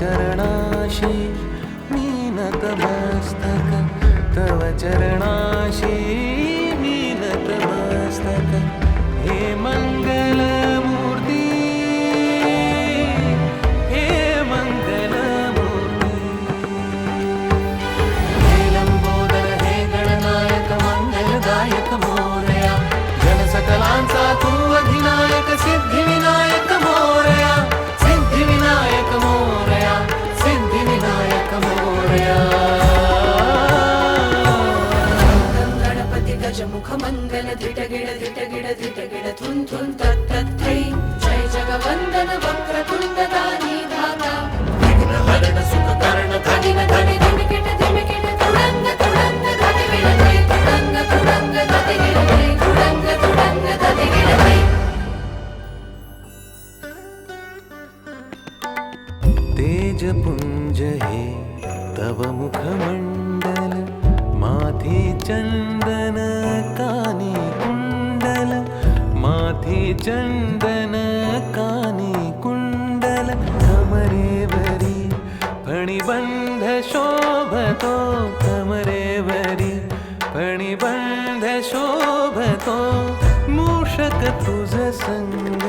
चरणाशी मी नतमस्तक, तव चरणाशी मी नतमस्तक। हे मंगलमूर्ती, हे मंगलमूर्ती, हे लंबोदर, हे गणनायक, मंगलदायक मोरया। जनसकलांचा तू अधिनायक, सिद्धिविनायक मोरया, सिद्धिविनायक मोरया, सिद्धिविनायक मोरया। गणपती गजमुख मंगल धिटगिड धिटगिड धिटगिड थुन थुन तत् तत् थै। जय जगवंदन वक्रतुंड दानी धाता, विघ्न हरण सुख कर्ण धनिन धनि धिमिकिट धिमिकिट तुडंग तुडंग धतिगिड थै, तुडंग तुडंग धतिगिड थै, तुडंग तुडंग धतिगिड थै। तेजपुंज हे तव मुखमंडल, माथे चंदन कानी कुंडल, माथे चंदन कानी कुंडल। कमरेवरी फणिबंध शोभतो, कमरेवरी फणिबंध शोभतो। मूषक तुझ संग